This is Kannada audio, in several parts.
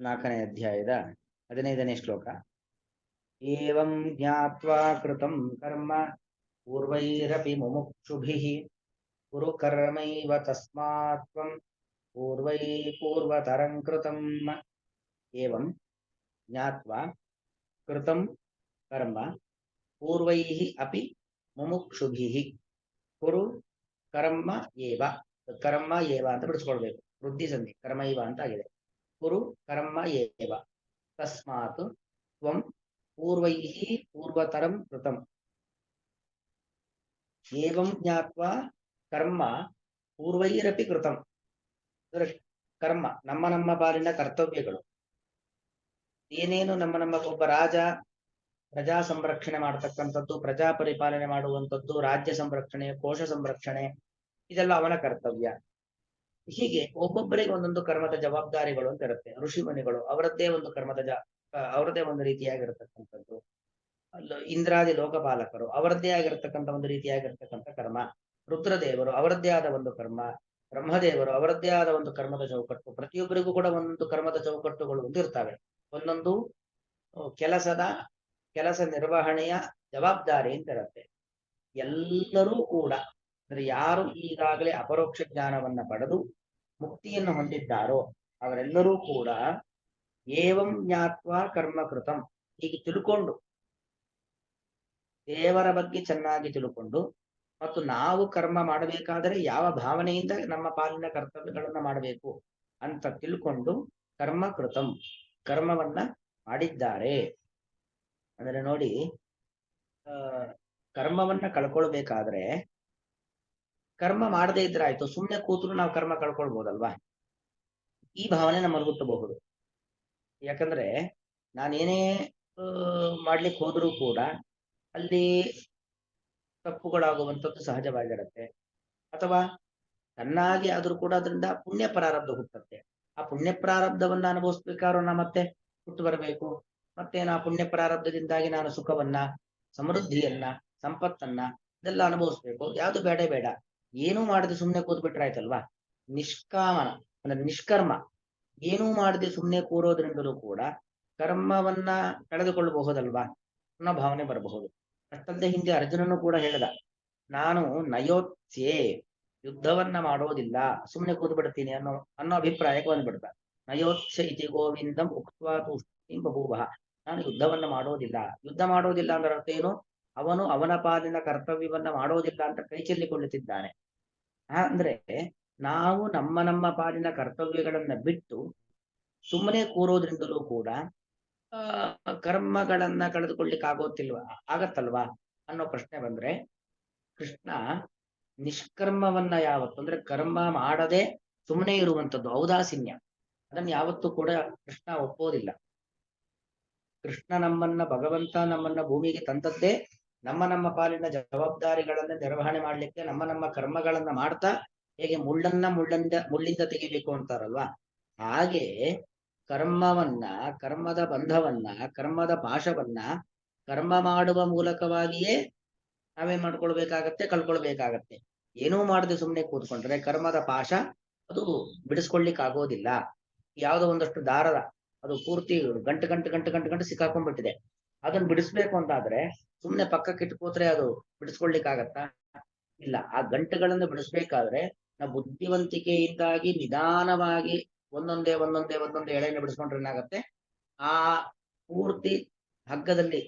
4ನೇ ಅಧ್ಯಾಯದ 15ನೇ ಶ್ಲೋಕ. ಏವಂ ಜ್ಞಾತ್ವಾ ಕೃತಂ ಕರ್ಮ ಪೂರ್ವೈರಪಿ ಮುಮುಕ್ಷುಭಿಃ ಕುರು ಕರ್ಮೈವ ತಸ್ಮಾತ್ ತ್ವಂ ಪೂರ್ವೈ ಪೂರ್ವತರಂ ಕೃತಂ. ಏವಂ ಜ್ಞಾತ್ವಾ ಕೃತಂ ಕರ್ಮ ಪೂರ್ವೈಃ ಅಪಿ ಮುಮುಕ್ಷುಭಿಃ ಕುರು ಕರ್ಮ ಏವ. ಕರ್ಮ ಏವ ಅಂತ ಬಿಡಿಸ್ಕೊಳ್ಬೇಕು, ವೃದ್ಧಿ ಸಂಧಿ ಕರ್ಮೈವ ಅಂತ ಆಗಿದೆ. ಕುರು ಕರ್ಮ ಏವ ತಸ್ಮಾತ್ ತ್ವಂ ಪೂರ್ವೈಃ ಪೂರ್ವತರಂ ಕೃತಂ. ಏವಂ ಜ್ಞಾತ್ವಾ ಕರ್ಮ ಪೂರ್ವೈರಪಿ ಕೃತಂ ಅಂದ್ರೆ ಕರ್ಮ ನಮ್ಮ ನಮ್ಮ ಪಾಲಿನ ಕರ್ತವ್ಯಗಳು ಏನೇನು ನಮ್ಮ ಒಬ್ಬ ರಾಜ ಪ್ರಜಾ ಸಂರಕ್ಷಣೆ ಮಾಡತಕ್ಕಂಥದ್ದು, ಪ್ರಜಾ ಪರಿಪಾಲನೆ ಮಾಡುವಂಥದ್ದು, ರಾಜ್ಯ ಸಂರಕ್ಷಣೆ, ಕೋಶ ಸಂರಕ್ಷಣೆ, ಇದೆಲ್ಲ ಅವನ ಕರ್ತವ್ಯ. ಹೀಗೆ ಒಬ್ಬೊಬ್ಬರಿಗೆ ಒಂದೊಂದು ಕರ್ಮದ ಜವಾಬ್ದಾರಿಗಳು ಅಂತ ಇರುತ್ತೆ. ಋಷಿಮುನಿಗಳು ಅವರದ್ದೇ ಒಂದು ಅವರದ್ದೇ ಒಂದು ರೀತಿಯಾಗಿರತಕ್ಕಂಥದ್ದು. ಇಂದ್ರಾದಿ ಲೋಕಪಾಲಕರು ಅವರದ್ದೇ ಆಗಿರತಕ್ಕಂಥ ಒಂದು ರೀತಿಯಾಗಿರ್ತಕ್ಕಂಥ ಕರ್ಮ. ರುದ್ರದೇವರು ಅವರದ್ದೇ ಆದ ಒಂದು ಕರ್ಮ. ಬ್ರಹ್ಮದೇವರು ಅವರದ್ದೇ ಆದ ಒಂದು ಕರ್ಮದ ಚೌಕಟ್ಟು. ಪ್ರತಿಯೊಬ್ಬರಿಗೂ ಕೂಡ ಒಂದೊಂದು ಕರ್ಮದ ಚೌಕಟ್ಟುಗಳು ಇರ್ತವೆ. ಒಂದೊಂದು ಕೆಲಸ ನಿರ್ವಹಣೆಯ ಜವಾಬ್ದಾರಿ ಅಂತ ಇರುತ್ತೆ. ಎಲ್ಲರೂ ಕೂಡ ಅಂದ್ರೆ ಯಾರು ಈಗಾಗಲೇ ಅಪರೋಕ್ಷ ಜ್ಞಾನವನ್ನ ಪಡೆದು ಮುಕ್ತಿಯನ್ನು ಹೊಂದಿದ್ದಾರೋ ಅವರೆಲ್ಲರೂ ಕೂಡ ಏವಂ ಜ್ಞಾತ್ವಾ ಕರ್ಮ ಕೃತಂ ಹೀಗೆ ತಿಳ್ಕೊಂಡು, ದೇವರ ಬಗ್ಗೆ ಚೆನ್ನಾಗಿ ತಿಳ್ಕೊಂಡು, ಮತ್ತು ನಾವು ಕರ್ಮ ಮಾಡಬೇಕಾದರೆ ಯಾವ ಭಾವನೆಯಿಂದ ನಮ್ಮ ಪಾಲಿನ ಕರ್ತವ್ಯಗಳನ್ನ ಮಾಡಬೇಕು ಅಂತ ತಿಳ್ಕೊಂಡು ಕರ್ಮ ಕೃತಂ ಕರ್ಮವನ್ನ ಮಾಡಿದ್ದಾರೆ. ಅಂದ್ರೆ ನೋಡಿ, ಕರ್ಮವನ್ನ ಕಳ್ಕೊಳ್ಬೇಕಾದ್ರೆ ಕರ್ಮ ಮಾಡದೇ ಇದ್ರೆ ಆಯ್ತು, ಸುಮ್ಮನೆ ಕೂತ್ರು ನಾವು ಕರ್ಮ ಕಳ್ಕೊಳ್ಬಹುದಲ್ವಾ, ಈ ಭಾವನೆ ನಮ್ಮಲ್ಲಿ ಹುಟ್ಟಬಹುದು. ಯಾಕಂದ್ರೆ ನಾನೇನೇ ಮಾಡ್ಲಿಕ್ಕೆ ಹೋದ್ರೂ ಕೂಡ ಅಲ್ಲಿ ತಪ್ಪುಗಳಾಗುವಂಥದ್ದು ಸಹಜವಾಗಿರುತ್ತೆ. ಅಥವಾ ಚೆನ್ನಾಗಿ ಆದ್ರೂ ಕೂಡ ಅದರಿಂದ ಪುಣ್ಯ ಪ್ರಾರಬ್ಧ ಹುಟ್ಟುತ್ತೆ. ಆ ಪುಣ್ಯ ಪ್ರಾರಬ್ಧವನ್ನ ಅನುಭವಿಸ್ಬೇಕಾದ್ರೂ ನಾ ಮತ್ತೆ ಹುಟ್ಟು ಬರಬೇಕು. ಮತ್ತೆ ನಾ ಪುಣ್ಯ ಪ್ರಾರಬ್ಧದಿಂದಾಗಿ ನಾನು ಸುಖವನ್ನ, ಸಮೃದ್ಧಿಯನ್ನ, ಸಂಪತ್ತನ್ನ ಇದೆಲ್ಲ ಅನುಭವಿಸ್ಬೇಕು. ಯಾವುದು ಬೇಡ ಬೇಡ, ಏನೂ ಮಾಡದೆ ಸುಮ್ಮನೆ ಕೂತ್ಬಿಟ್ರೆ ಆಯ್ತಲ್ವಾ. ನಿಷ್ಕಾಮನ ಅಂದ್ರೆ ನಿಷ್ಕರ್ಮ, ಏನೂ ಮಾಡದೆ ಸುಮ್ಮನೆ ಕೂರೋದ್ರಿಂದಲೂ ಕೂಡ ಕರ್ಮವನ್ನ ಕಳೆದುಕೊಳ್ಳಬಹುದಲ್ವಾ ಅನ್ನೋ ಭಾವನೆ ಬರಬಹುದು. ಅಷ್ಟಲ್ಲದೆ ಹಿಂದೆ ಅರ್ಜುನನು ಕೂಡ ಹೇಳಿದ, ನಾನು ನಯೋತ್ಸೆ ಯುದ್ಧವನ್ನ ಮಾಡೋದಿಲ್ಲ, ಸುಮ್ಮನೆ ಕೂತ್ ಬಿಡ್ತೀನಿ ಅನ್ನೋ ಅಭಿಪ್ರಾಯಕ್ಕೆ ಬಂದ್ಬಿಡ್ತ. ನಯೋತ್ಸೆ ಇತಿ ಗೋವಿಂದಂ ಉಕ್ತ್ವಾ ತೂಷ್ಣೀಂ ಬಭೂವಃ. ನಾನು ಯುದ್ಧವನ್ನ ಮಾಡೋದಿಲ್ಲ. ಯುದ್ಧ ಮಾಡೋದಿಲ್ಲ ಅಂದ್ರೆ ಅರ್ಥ ಏನು? ಅವನು ಅವನ ಪಾಲಿನ ಕರ್ತವ್ಯವನ್ನ ಮಾಡೋದಿಲ್ಲ ಅಂತ ಕೈ ಚೆಲ್ಲಿಕೊಳ್ಳುತ್ತಿದ್ದಾನೆ. ಅಂದ್ರೆ ನಾವು ನಮ್ಮ ಪಾಲಿನ ಕರ್ತವ್ಯಗಳನ್ನ ಬಿಟ್ಟು ಸುಮ್ಮನೆ ಕೂರೋದ್ರಿಂದಲೂ ಕೂಡ ಕರ್ಮಗಳನ್ನ ಕಳೆದುಕೊಳ್ಳಿಕ್ಕೆ ಆಗತ್ತಲ್ವಾ ಅನ್ನೋ ಪ್ರಶ್ನೆ ಬಂದ್ರೆ, ಕೃಷ್ಣ ನಿಷ್ಕರ್ಮವನ್ನ ಯಾವತ್ತು ಅಂದ್ರೆ ಕರ್ಮ ಮಾಡದೆ ಸುಮ್ಮನೆ ಇರುವಂಥದ್ದು ಔದಾಸೀನ್ಯ, ಅದನ್ನ ಯಾವತ್ತೂ ಕೂಡ ಕೃಷ್ಣ ಒಪ್ಪೋದಿಲ್ಲ. ಕೃಷ್ಣ ಭಗವಂತ ನಮ್ಮನ್ನ ಭೂಮಿಗೆ ತಂದದ್ದೇ ನಮ್ಮ ಪಾಲಿನ ಜವಾಬ್ದಾರಿಗಳನ್ನ ನಿರ್ವಹಣೆ ಮಾಡ್ಲಿಕ್ಕೆ, ನಮ್ಮ ಕರ್ಮಗಳನ್ನ ಮಾಡ್ತಾ ಹೇಗೆ ಮುಳ್ಳಿಂದ ತೆಗಿಬೇಕು ಅಂತಾರಲ್ವಾ, ಹಾಗೆ ಕರ್ಮದ ಬಂಧವನ್ನ, ಕರ್ಮದ ಪಾಶವನ್ನ ಕರ್ಮ ಮಾಡುವ ಮೂಲಕವಾಗಿಯೇ ನಾವೇನ್ ಮಾಡ್ಕೊಳ್ಬೇಕಾಗತ್ತೆ, ಕಳ್ಕೊಳ್ಬೇಕಾಗತ್ತೆ. ಏನೂ ಮಾಡದೆ ಸುಮ್ಮನೆ ಕೂತ್ಕೊಂಡ್ರೆ ಕರ್ಮದ ಪಾಶ ಅದು ಬಿಡಿಸ್ಕೊಳ್ಲಿಕ್ಕೆ ಆಗೋದಿಲ್ಲ. ಯಾವುದೋ ಒಂದಷ್ಟು ದಾರದ ಅದು ಪೂರ್ತಿ ಗಂಟು ಸಿಕ್ಕಾಕೊಂಡ್ಬಿಟ್ಟಿದೆ, ಅದನ್ನ ಬಿಡಿಸ್ಬೇಕು ಅಂತಾದ್ರೆ ಸುಮ್ಮನೆ ಪಕ್ಕಕ್ಕೆ ಇಟ್ಕೋತ್ರೆ ಅದು ಬಿಡಿಸ್ಕೊಳ್ಲಿಕ್ಕಾಗತ್ತಾ? ಇಲ್ಲ. ಆ ಗಂಟುಗಳನ್ನು ಬಿಡಿಸ್ಬೇಕಾದ್ರೆ ನಾವು ಬುದ್ಧಿವಂತಿಕೆಯಿಂದಾಗಿ ನಿಧಾನವಾಗಿ ಒಂದೊಂದೇ ಎಳೆಯನ್ನು ಬಿಡಿಸ್ಕೊಂಡ್ರೆ ಏನಾಗತ್ತೆ, ಆ ಪೂರ್ತಿ ಹಗ್ಗದಲ್ಲಿ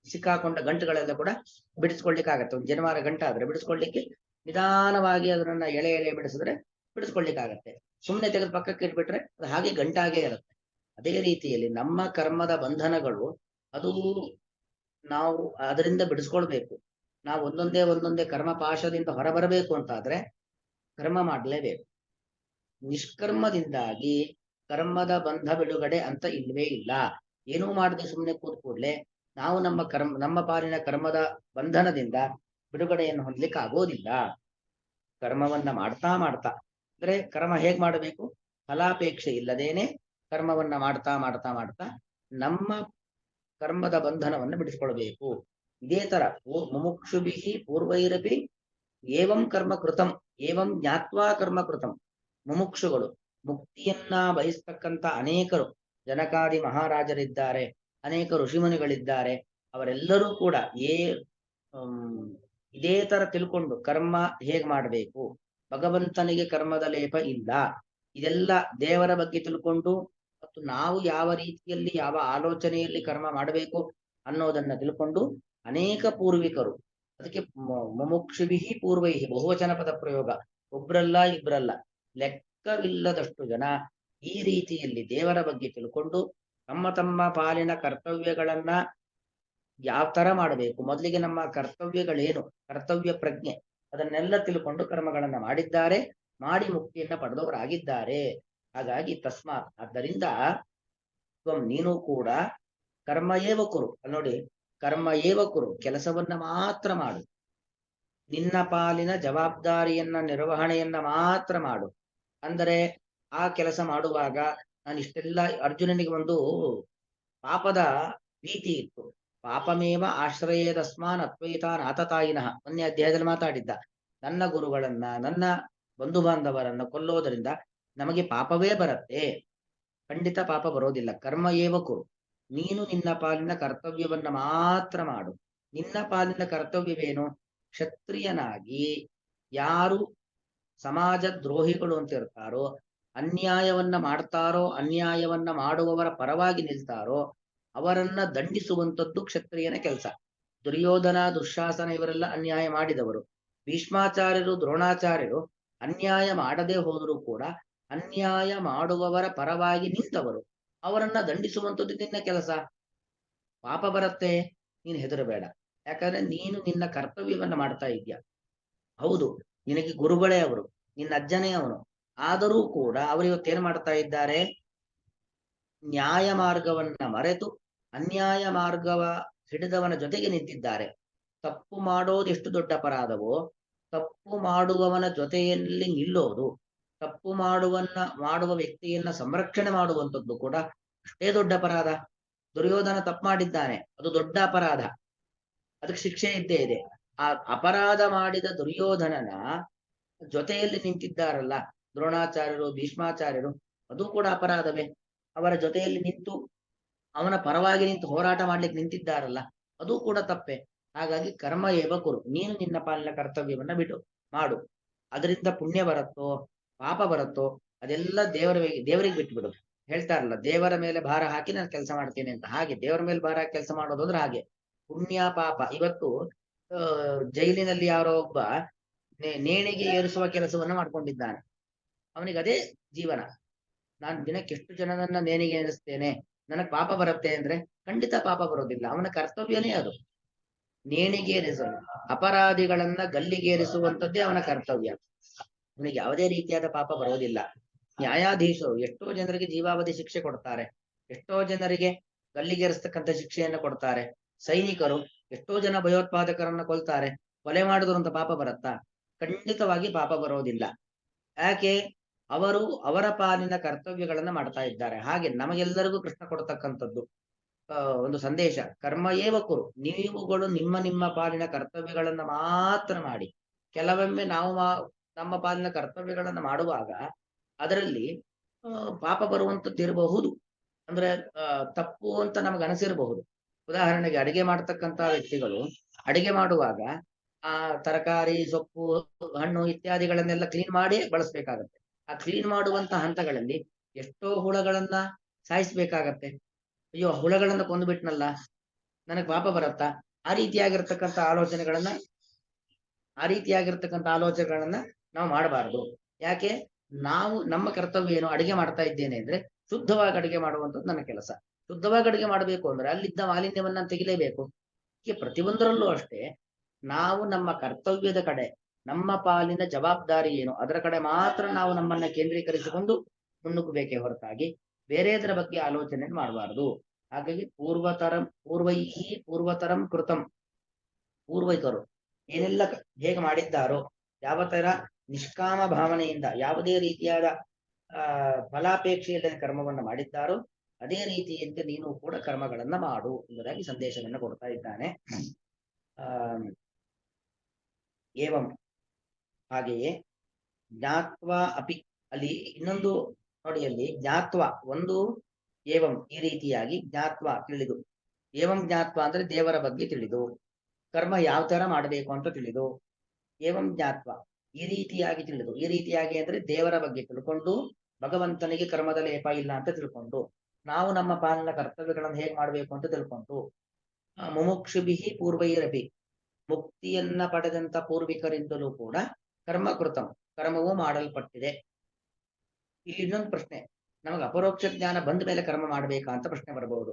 ಸಿಕ್ಕಾಕೊಂಡ ಗಂಟುಗಳೆಲ್ಲ ಕೂಡ ಬಿಡಿಸ್ಕೊಳ್ಲಿಕ್ಕಾಗತ್ತೆ. ಒಂದು ಜನವಾರ ಗಂಟಾದ್ರೆ ಬಿಡಿಸ್ಕೊಳ್ಲಿಕ್ಕೆ ನಿಧಾನವಾಗಿ ಅದನ್ನ ಎಳೆ ಬಿಡಿಸಿದ್ರೆ ಬಿಡಿಸ್ಕೊಳ್ಲಿಕ್ಕಾಗತ್ತೆ. ಸುಮ್ಮನೆ ತೆಗೆದು ಪಕ್ಕಕ್ಕೆ ಇಟ್ಬಿಟ್ರೆ ಅದು ಹಾಗೆ ಗಂಟಾಗೇ ಇರುತ್ತೆ. ಅದೇ ರೀತಿಯಲ್ಲಿ ನಮ್ಮ ಕರ್ಮದ ಬಂಧನಗಳು ಅದು ನಾವು ಅದರಿಂದ ಬಿಡಿಸ್ಕೊಳ್ಬೇಕು. ನಾವು ಒಂದೊಂದೇ ಕರ್ಮ ಪಾಶದಿಂದ ಹೊರಬರಬೇಕು ಅಂತಾದ್ರೆ ಕರ್ಮ ಮಾಡಲೇಬೇಕು. ನಿಷ್ಕರ್ಮದಿಂದಾಗಿ ಕರ್ಮದ ಬಂಧ ಬಿಡುಗಡೆ ಅಂತ ಇಲ್ವೇ ಇಲ್ಲ. ಏನೂ ಮಾಡದೆ ಸುಮ್ಮನೆ ಕೂತ್ಕೂಡ್ಲೆ ನಾವು ನಮ್ಮ ಪಾಲಿನ ಕರ್ಮದ ಬಂಧನದಿಂದ ಬಿಡುಗಡೆಯನ್ನು ಹೊಂದಲಿಕ್ಕೆ ಆಗೋದಿಲ್ಲ. ಕರ್ಮವನ್ನ ಮಾಡ್ತಾ ಅಂದ್ರೆ ಕರ್ಮ ಹೇಗ್ ಮಾಡಬೇಕು? ಫಲಾಪೇಕ್ಷೆ ಇಲ್ಲದೇನೆ ಕರ್ಮವನ್ನ ಮಾಡ್ತಾ ನಮ್ಮ ಕರ್ಮದ ಬಂಧನವನ್ನು ಬಿಡಿಸ್ಕೊಳ್ಬೇಕು. ಇದೇ ತರ ಮುಮುಕ್ಷುಭಿಃ ಪೂರ್ವೈರಪಿ ಏವಂ ಕರ್ಮ ಕೃತಂ ಏವಂ ಜ್ಞಾತ್ವಾ ಕರ್ಮ ಕೃತಂ. ಮುಮುಕ್ಷುಗಳು, ಮುಕ್ತಿಯನ್ನ ಬಯಸ್ತಕ್ಕಂಥ ಅನೇಕರು ಜನಕಾದಿ ಮಹಾರಾಜರಿದ್ದಾರೆ, ಅನೇಕ ಋಷಿಮುನಿಗಳಿದ್ದಾರೆ. ಅವರೆಲ್ಲರೂ ಕೂಡ ಇದೇ ತರ ತಿಳ್ಕೊಂಡು ಕರ್ಮ ಹೇಗ್ ಮಾಡಬೇಕು, ಭಗವಂತನಿಗೆ ಕರ್ಮದ ಲೇಪ ಇಲ್ಲ, ಇದೆಲ್ಲ ದೇವರ ಬಗ್ಗೆ ತಿಳ್ಕೊಂಡು ಮತ್ತು ನಾವು ಯಾವ ರೀತಿಯಲ್ಲಿ ಯಾವ ಆಲೋಚನೆಯಲ್ಲಿ ಕರ್ಮ ಮಾಡಬೇಕು ಅನ್ನೋದನ್ನ ತಿಳ್ಕೊಂಡು ಅನೇಕ ಪೂರ್ವಿಕರು, ಅದಕ್ಕೆ ಮುಮುಕ್ಷುಭಿಹಿ ಪೂರ್ವೈಹಿ ಬಹುವಚನ ಪದ ಪ್ರಯೋಗ, ಒಬ್ರಲ್ಲ ಇಬ್ರಲ್ಲ, ಲೆಕ್ಕವಿಲ್ಲದಷ್ಟು ಜನ ಈ ರೀತಿಯಲ್ಲಿ ದೇವರ ಬಗ್ಗೆ ತಿಳ್ಕೊಂಡು ತಮ್ಮ ತಮ್ಮ ಪಾಲಿನ ಕರ್ತವ್ಯಗಳನ್ನ ಯಾವ ತರ ಮಾಡಬೇಕು, ಮೊದಲಿಗೆ ನಮ್ಮ ಕರ್ತವ್ಯಗಳೇನು, ಕರ್ತವ್ಯ ಪ್ರಜ್ಞೆ ಅದನ್ನೆಲ್ಲ ತಿಳ್ಕೊಂಡು ಕರ್ಮಗಳನ್ನ ಮಾಡಿದ್ದಾರೆ, ಮಾಡಿ ಮುಕ್ತಿಯನ್ನ ಪಡೆದವರಾಗಿದ್ದಾರೆ. ಹಾಗಾಗಿ ತಸ್ಮಾತ್, ಆದ್ದರಿಂದ ನೀನು ಕೂಡ ಕರ್ಮ ಏವ ಕುರು, ನೋಡಿ ಕರ್ಮ ಏವ ಕುರು, ಕೆಲಸವನ್ನ ಮಾತ್ರ ಮಾಡು, ನಿನ್ನ ಪಾಲಿನ ಜವಾಬ್ದಾರಿಯನ್ನ ನಿರ್ವಹಣೆಯನ್ನ ಮಾತ್ರ ಮಾಡು. ಅಂದರೆ ಆ ಕೆಲಸ ಮಾಡುವಾಗ ನಾನು ಇಷ್ಟೆಲ್ಲ, ಅರ್ಜುನನಿಗೆ ಒಂದು ಪಾಪದ ಭೀತಿ ಇತ್ತು. ಪಾಪಮೇವ ಆಶ್ರಯೇದಸ್ಮಾನ್ ಅತ್ವೈತಾನ್ ಆತತಾಯಿನಃ, ಮೊನ್ನೆ ಅಧ್ಯಾಯದಲ್ಲಿ ಮಾತಾಡಿದ್ದ, ನನ್ನ ಗುರುಗಳನ್ನ ನನ್ನ ಬಂಧು ಬಾಂಧವರನ್ನ ಕೊಲ್ಲೋದರಿಂದ ನಮಗೆ ಪಾಪವೇ ಬರುತ್ತೆ. ಖಂಡಿತ ಪಾಪ ಬರೋದಿಲ್ಲ. ಕರ್ಮ ಏವ ಕುರು, ನೀನು ನಿನ್ನ ಪಾಲಿನ ಕರ್ತವ್ಯವನ್ನ ಮಾತ್ರ ಮಾಡು. ನಿನ್ನ ಪಾಲಿನ ಕರ್ತವ್ಯವೇನು? ಕ್ಷತ್ರಿಯನಾಗಿ ಯಾರು ಸಮಾಜ ದ್ರೋಹಿಗಳು ಅಂತ ಇರ್ತಾರೋ, ಅನ್ಯಾಯವನ್ನ ಮಾಡ್ತಾರೋ, ಅನ್ಯಾಯವನ್ನ ಮಾಡುವವರ ಪರವಾಗಿ ನಿಲ್ತಾರೋ ಅವರನ್ನ ದಂಡಿಸುವಂಥದ್ದು ಕ್ಷತ್ರಿಯನ ಕೆಲಸ. ದುರ್ಯೋಧನ, ದುಶ್ಯಾಸನ ಇವರೆಲ್ಲ ಅನ್ಯಾಯ ಮಾಡಿದವರು. ಭೀಷ್ಮಾಚಾರ್ಯರು, ದ್ರೋಣಾಚಾರ್ಯರು ಅನ್ಯಾಯ ಮಾಡದೆ ಹೋದರೂ ಕೂಡ ಅನ್ಯಾಯ ಮಾಡುವವರ ಪರವಾಗಿ ನಿಂತವರು. ಅವರನ್ನ ದಂಡಿಸುವಂಥದ್ದು ನಿನ್ನ ಕೆಲಸ. ಪಾಪ ಬರುತ್ತೆ, ನೀನು ಹೆದರಬೇಡ. ಯಾಕಂದ್ರೆ ನೀನು ನಿನ್ನ ಕರ್ತವ್ಯವನ್ನ ಮಾಡ್ತಾ ಇದ್ಯಾ. ಹೌದು, ನಿನಗೆ ಗುರುಗಳೇ ಅವರು, ನಿನ್ನ ಅಜ್ಜನೇ ಅವನು. ಆದರೂ ಕೂಡ ಅವರು ಇವತ್ತೇನು ಮಾಡ್ತಾ ಇದ್ದಾರೆ? ನ್ಯಾಯ ಮಾರ್ಗವನ್ನ ಮರೆತು ಅನ್ಯಾಯ ಮಾರ್ಗವ ಹಿಡಿದವನ ಜೊತೆಗೆ ನಿಂತಿದ್ದಾರೆ. ತಪ್ಪು ಮಾಡೋದು ಎಷ್ಟು ದೊಡ್ಡ ಅಪರಾಧವೋ, ತಪ್ಪು ಮಾಡುವವನ ಜೊತೆಯಲ್ಲಿ ನಿಲ್ಲೋದು, ತಪ್ಪು ಮಾಡುವ ವ್ಯಕ್ತಿಯನ್ನ ಸಂರಕ್ಷಣೆ ಮಾಡುವಂಥದ್ದು ಕೂಡ ಅಷ್ಟೇ ದೊಡ್ಡ ಅಪರಾಧ. ದುರ್ಯೋಧನ ತಪ್ಪು ಮಾಡಿದ್ದಾನೆ, ಅದು ದೊಡ್ಡ ಅಪರಾಧ, ಅದಕ್ಕೆ ಶಿಕ್ಷೆ ಇದ್ದೇ ಇದೆ. ಆ ಅಪರಾಧ ಮಾಡಿದ ದುರ್ಯೋಧನನ ಜೊತೆಯಲ್ಲಿ ನಿಂತಿದ್ದಾರಲ್ಲ ದ್ರೋಣಾಚಾರ್ಯರು, ಭೀಷ್ಮಾಚಾರ್ಯರು, ಅದು ಕೂಡ ಅಪರಾಧವೇ. ಅವರ ಜೊತೆಯಲ್ಲಿ ನಿಂತು ಅವನ ಪರವಾಗಿ ನಿಂತು ಹೋರಾಟ ಮಾಡ್ಲಿಕ್ಕೆ ನಿಂತಿದ್ದಾರಲ್ಲ, ಅದು ಕೂಡ ತಪ್ಪೆ. ಹಾಗಾಗಿ ಕರ್ಮ ಏವ ಕುರು, ನೀನು ನಿನ್ನ ಪಾಲಿನ ಕರ್ತವ್ಯವನ್ನ ಬಿಡು ಮಾಡು. ಅದರಿಂದ ಪುಣ್ಯ ಬರುತ್ತೋ ಪಾಪ ಬರುತ್ತೋ ಅದೆಲ್ಲ ದೇವರಿಗೆ ಬಿಟ್ಬಿಡು. ಹೇಳ್ತಾರಲ್ಲ, ದೇವರ ಮೇಲೆ ಭಾರ ಹಾಕಿ ನಾನು ಕೆಲಸ ಮಾಡ್ತೇನೆ ಅಂತ. ಹಾಗೆ ದೇವರ ಮೇಲೆ ಭಾರ ಹಾಕಿ ಕೆಲಸ ಮಾಡೋದು ಅಂದ್ರೆ ಹಾಗೆ. ಪುಣ್ಯ ಪಾಪ, ಇವತ್ತು ಜೈಲಿನಲ್ಲಿ ಯಾರೋ ಒಬ್ಬ ನೇಣಿಗೆ ಏರಿಸುವ ಕೆಲಸವನ್ನ ಮಾಡ್ಕೊಂಡಿದ್ದಾನೆ. ಅವನಿಗೆ ಅದೇ ಜೀವನ. ನಾನು ದಿನಕ್ಕೆ ಎಷ್ಟು ಜನರನ್ನ ನೇಣಿಗೆ ಏರಿಸ್ತೇನೆ, ನನಗೆ ಪಾಪ ಬರುತ್ತೆ ಅಂದ್ರೆ ಖಂಡಿತ ಪಾಪ ಬರೋದಿಲ್ಲ. ಅವನ ಕರ್ತವ್ಯನೇ ಅದು, ನೇಣಿಗೇರಿಸಲು, ಅಪರಾಧಿಗಳನ್ನ ಗಲ್ಲಿಗೇರಿಸುವಂಥದ್ದೇ ಅವನ ಕರ್ತವ್ಯ. ಅವನಿಗೆ ಯಾವುದೇ ರೀತಿಯಾದ ಪಾಪ ಬರೋದಿಲ್ಲ. ನ್ಯಾಯಾಧೀಶರು ಎಷ್ಟೋ ಜನರಿಗೆ ಜೀವಾವಧಿ ಶಿಕ್ಷೆ ಕೊಡ್ತಾರೆ, ಎಷ್ಟೋ ಜನರಿಗೆ ಗಲ್ಲಿಗೇರಿಸ್ತಕ್ಕಂಥ ಶಿಕ್ಷೆಯನ್ನ ಕೊಡ್ತಾರೆ. ಸೈನಿಕರು ಎಷ್ಟೋ ಜನ ಭಯೋತ್ಪಾದಕರನ್ನ ಕೊಲ್ತಾರೆ, ಕೊಲೆ ಮಾಡಿದ್ರು ಅಂತ ಪಾಪ ಬರುತ್ತಾ? ಖಂಡಿತವಾಗಿ ಪಾಪ ಬರೋದಿಲ್ಲ. ಯಾಕೆ? ಅವರು ಅವರ ಪಾಲಿನ ಕರ್ತವ್ಯಗಳನ್ನ ಮಾಡ್ತಾ ಇದ್ದಾರೆ. ಹಾಗೆ ನಮಗೆಲ್ಲರಿಗೂ ಕೃಷ್ಣ ಕೊಡ್ತಕ್ಕಂಥದ್ದು ಒಂದು ಸಂದೇಶ, ಕರ್ಮ ಏವ ಕುರು, ನೀವುಗಳು ನಿಮ್ಮ ನಿಮ್ಮ ಪಾಲಿನ ಕರ್ತವ್ಯಗಳನ್ನ ಮಾತ್ರ ಮಾಡಿ. ಕೆಲವೊಮ್ಮೆ ನಾವು ನಮ್ಮ ಪಾಲಿನ ಕರ್ತವ್ಯಗಳನ್ನ ಮಾಡುವಾಗ ಅದರಲ್ಲಿ ಪಾಪ ಬರುವಂಥದ್ದು ಇರಬಹುದು. ಅಂದ್ರೆ ತಪ್ಪು ಅಂತ ನಮಗೆ ಅನಿಸಿರಬಹುದು. ಉದಾಹರಣೆಗೆ ಅಡಿಗೆ ಮಾಡ್ತಕ್ಕಂತ ವ್ಯಕ್ತಿಗಳು ಅಡಿಗೆ ಮಾಡುವಾಗ ಆ ತರಕಾರಿ, ಸೊಪ್ಪು, ಹಣ್ಣು ಇತ್ಯಾದಿಗಳನ್ನೆಲ್ಲ ಕ್ಲೀನ್ ಮಾಡಿ ಬಳಸ್ಬೇಕಾಗತ್ತೆ. ಆ ಕ್ಲೀನ್ ಮಾಡುವಂತ ಹಂತಗಳಲ್ಲಿ ಎಷ್ಟೋ ಹುಳಗಳನ್ನ ಸಾಯಿಸ್ಬೇಕಾಗತ್ತೆ. ಅಯ್ಯೋ, ಹುಳಗಳನ್ನ ಕೊಂದುಬಿಟ್ನಲ್ಲ, ನನಗೆ ಪಾಪ ಬರುತ್ತಾ? ಆ ರೀತಿಯಾಗಿರ್ತಕ್ಕಂಥ ಆಲೋಚನೆಗಳನ್ನ ನಾವು ಮಾಡಬಾರ್ದು. ಯಾಕೆ? ನಾವು ನಮ್ಮ ಕರ್ತವ್ಯ ಏನು? ಅಡಿಗೆ ಮಾಡ್ತಾ ಇದ್ದೇನೆ ಅಂದ್ರೆ ಶುದ್ಧವಾಗಿ ಅಡಿಗೆ ಮಾಡುವಂಥದ್ದು ನನ್ನ ಕೆಲಸ. ಶುದ್ಧವಾಗಿ ಅಡಿಗೆ ಮಾಡಬೇಕು ಅಂದ್ರೆ ಅಲ್ಲಿದ್ದ ಮಾಲಿನ್ಯವನ್ನ ತೆಗಿಲೇಬೇಕು. ಹೀಗೆ ಪ್ರತಿಯೊಂದರಲ್ಲೂ ಅಷ್ಟೇ ನಾವು ನಮ್ಮ ಕರ್ತವ್ಯದ ಕಡೆ, ನಮ್ಮ ಪಾಲಿನ ಜವಾಬ್ದಾರಿ ಏನು ಅದರ ಕಡೆ ಮಾತ್ರ ನಾವು ನಮ್ಮನ್ನ ಕೇಂದ್ರೀಕರಿಸಿಕೊಂಡು ಮುನ್ನುಗ್ಗಬೇಕೇ ಹೊರತಾಗಿ ಬೇರೆದರ ಬಗ್ಗೆ ಆಲೋಚನೆ ಮಾಡಬಾರದು. ಹಾಗಾಗಿ ಪೂರ್ವತರಂ ಕೃತಂ, ಪೂರ್ವಿಕರು ಏನೆಲ್ಲ ಹೇಗೆ ಮಾಡಿದ್ದಾರೋ, ಯಾವ ತರ ನಿಷ್ಕಾಮ ಭಾವನೆಯಿಂದ ಯಾವುದೇ ರೀತಿಯಾದ ಫಲಾಪೇಕ್ಷೆಯಲ್ಲಿ ಕರ್ಮವನ್ನು ಮಾಡಿದ್ದಾರೋ ಅದೇ ರೀತಿಯಂತೆ ನೀನು ಕೂಡ ಕರ್ಮಗಳನ್ನ ಮಾಡು ಎಂಬುದಾಗಿ ಸಂದೇಶವನ್ನು ಕೊಡ್ತಾ ಇದ್ದಾನೆ. ಏವಂ, ಹಾಗೆಯೇ ಜ್ಞಾತ್ವ ಅಪಿ, ಅಲ್ಲಿ ಇನ್ನೊಂದು ನೋಡಿ, ಅಲ್ಲಿ ಜ್ಞಾತ್ವ ಒಂದು ಏವಂ ಈ ರೀತಿಯಾಗಿ ಜ್ಞಾತ್ವ ತಿಳಿದು, ಏವಂ ಜ್ಞಾತ್ವ ಅಂದ್ರೆ ದೇವರ ಬಗ್ಗೆ ತಿಳಿದು, ಕರ್ಮ ಯಾವ ತರ ಮಾಡಬೇಕು ಅಂತ ತಿಳಿದು, ಏವಂ ಜ್ಞಾತ್ವ ಈ ರೀತಿಯಾಗಿ ತಿಳಿದು, ಈ ರೀತಿಯಾಗಿ ಅಂದ್ರೆ ದೇವರ ಬಗ್ಗೆ ತಿಳ್ಕೊಂಡು, ಭಗವಂತನಿಗೆ ಕರ್ಮದ ಲೇಪ ಇಲ್ಲ ಅಂತ ತಿಳ್ಕೊಂಡು, ನಾವು ನಮ್ಮ ಪಾಲನ ಕರ್ತವ್ಯಗಳನ್ನು ಹೇಗೆ ಮಾಡಬೇಕು ಅಂತ ತಿಳ್ಕೊಂಡು, ಮುಮುಕ್ಷುಭಿ ಪೂರ್ವೈರಪಿ ಮುಕ್ತಿಯನ್ನ ಪಡೆದಂತ ಪೂರ್ವಿಕರಿಂದಲೂ ಕೂಡ ಕರ್ಮಕೃತಂ ಕರ್ಮವೂ ಮಾಡಲ್ಪಟ್ಟಿದೆ. ಇಲ್ಲಿ ಇನ್ನೊಂದು ಪ್ರಶ್ನೆ, ನಮಗೆ ಅಪರೋಕ್ಷ ಜ್ಞಾನ ಬಂದ ಮೇಲೆ ಕರ್ಮ ಮಾಡ್ಬೇಕಾ ಅಂತ ಪ್ರಶ್ನೆ ಬರಬಹುದು.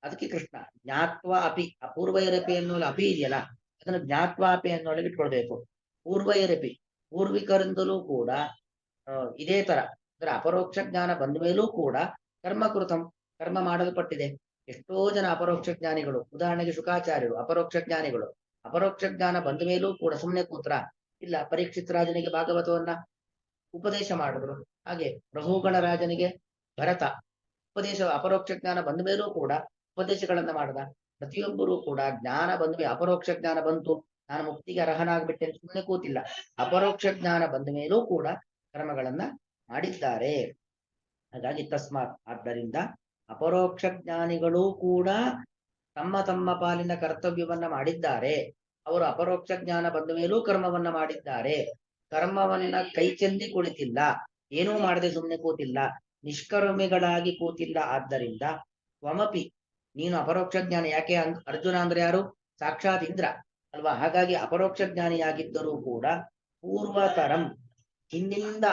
ಅದಕ್ಕೆ ಕೃಷ್ಣ ಜ್ಞಾತ್ವ ಅಪಿ, ಅಪೂರ್ವೈರಪಿ ಅನ್ನೋಲ್ಲ ಅಪಿ ಇದೆಯಲ್ಲ, ಅದನ್ನು ಜ್ಞಾತ್ವ ಅಪಿ ಅನ್ನೋಳಗೆ ಇಟ್ಕೊಳ್ಬೇಕು. ಪೂರ್ವೈರಪಿ ಪೂರ್ವಿಕರಿಂದಲೂ ಕೂಡ ಇದೇ ತರ ಅಂದ್ರೆ ಅಪರೋಕ್ಷ ಜ್ಞಾನ ಬಂದ ಮೇಲೂ ಕೂಡ ಕರ್ಮಕೃತಂ ಕರ್ಮ ಮಾಡಲ್ಪಟ್ಟಿದೆ. ಎಷ್ಟೋ ಜನ ಅಪರೋಕ್ಷ ಜ್ಞಾನಿಗಳು, ಉದಾಹರಣೆಗೆ ಶುಕಾಚಾರ್ಯರು ಅಪರೋಕ್ಷ ಜ್ಞಾನಿಗಳು, ಅಪರೋಕ್ಷ ಜ್ಞಾನ ಬಂದ ಮೇಲೂ ಕೂಡ ಸುಮ್ಮನೆ ಕೂತ್ರ ಇಲ್ಲ, ಪರೀಕ್ಷಿತ್ ರಾಜನಿಗೆ ಭಾಗವತವನ್ನ ಉಪದೇಶ ಮಾಡಿದ್ರು. ಹಾಗೆ ರಘುಗಣ ರಾಜನಿಗೆ ಭರತ ಉಪದೇಶ, ಅಪರೋಕ್ಷ ಜ್ಞಾನ ಬಂದ ಮೇಲೂ ಕೂಡ ಉಪದೇಶಗಳನ್ನ ಮಾಡದ. ಪ್ರತಿಯೊಬ್ಬರೂ ಕೂಡ ಜ್ಞಾನ ಬಂದ ಮೇಲೆ, ಅಪರೋಕ್ಷ ಜ್ಞಾನ ಬಂತು ನಾನು ಮುಕ್ತಿಗೆ ಅರ್ಹನಾಗ್ಬಿಟ್ಟೆ ಸುಮ್ಮನೆ ಕೂತಿಲ್ಲ, ಅಪರೋಕ್ಷ ಜ್ಞಾನ ಬಂದ ಮೇಲೂ ಕೂಡ ಕರ್ಮಗಳನ್ನ ಮಾಡಿದ್ದಾರೆ. ಹಾಗಾಗಿ ತಸ್ಮಾತ್ ಆದ್ದರಿಂದ ಅಪರೋಕ್ಷ ಜ್ಞಾನಿಗಳೂ ಕೂಡ ತಮ್ಮ ತಮ್ಮ ಪಾಲಿನ ಕರ್ತವ್ಯವನ್ನ ಮಾಡಿದ್ದಾರೆ. ಅವರು ಅಪರೋಕ್ಷ ಜ್ಞಾನ ಬಂದ ಮೇಲೂ ಕರ್ಮವನ್ನ ಮಾಡಿದ್ದಾರೆ. ಕರ್ಮವನ್ನ ಕೈ ಚೆಲ್ಲಿ ಕುಳಿತಿಲ್ಲ, ಏನೂ ಮಾಡದೆ ಸುಮ್ಮನೆ ಕೂತಿಲ್ಲ, ನಿಷ್ಕರ್ಮಿಗಳಾಗಿ ಕೂತಿಲ್ಲ. ಆದ್ದರಿಂದ ತ್ವಮಪಿ ನೀನು ಅಪರೋಕ್ಷ ಜ್ಞಾನಿ. ಯಾಕೆ ಅರ್ಜುನ ಅಂದ್ರೆ ಯಾರು? ಸಾಕ್ಷಾತ್ ಇಂದ್ರ ಅಲ್ವಾ? ಹಾಗಾಗಿ ಅಪರೋಕ್ಷ ಜ್ಞಾನಿಯಾಗಿದ್ದರೂ ಕೂಡ ಪೂರ್ವತರಂ ಹಿಂದಿಂದ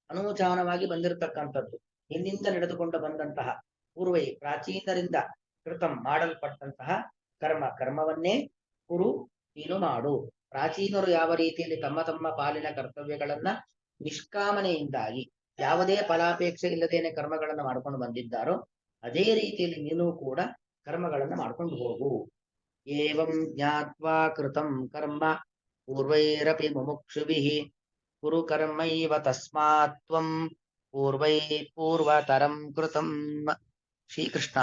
ಅನೂಚಾನವಾಗಿ ಬಂದಿರತಕ್ಕಂಥದ್ದು, ಹಿಂದಿಂದ ನಡೆದುಕೊಂಡು ಬಂದಂತಹ ಪೂರ್ವೈ ಪ್ರಾಚೀನರಿಂದ ಕೃತಂ ಮಾಡಲ್ಪಟ್ಟಂತಹ ಕರ್ಮವನ್ನೇ ಕುರು ನೀನು ಮಾಡು. ಪ್ರಾಚೀನರು ಯಾವ ರೀತಿಯಲ್ಲಿ ತಮ್ಮ ತಮ್ಮ ಪಾಲಿನ ಕರ್ತವ್ಯಗಳನ್ನ ನಿಷ್ಕಾಮನೆಯಿಂದಾಗಿ ಯಾವುದೇ ಫಲಾಪೇಕ್ಷೆ ಇಲ್ಲದೇನೆ ಕರ್ಮಗಳನ್ನ ಮಾಡ್ಕೊಂಡು ಬಂದಿದ್ದಾರೋ ಅದೇ ರೀತಿಯಲ್ಲಿ ನೀನು ಕೂಡ ಕರ್ಮಗಳನ್ನ ಮಾಡ್ಕೊಂಡು ಹೋಗು. ಏವಂ ಜ್ಞಾತ್ವಾ ಕೃತಂ ಕರ್ಮ ಪೂರ್ವೈರಪಿ ಮುಮುಕ್ಷುಭಿಃ ಕುರು ಕರ್ಮೈವ ತಸ್ಮಾತ್ ತ್ವಂ ಪೂರ್ವತರಂ ಕೃತಂ. ಶ್ರೀಕೃಷ್ಣ.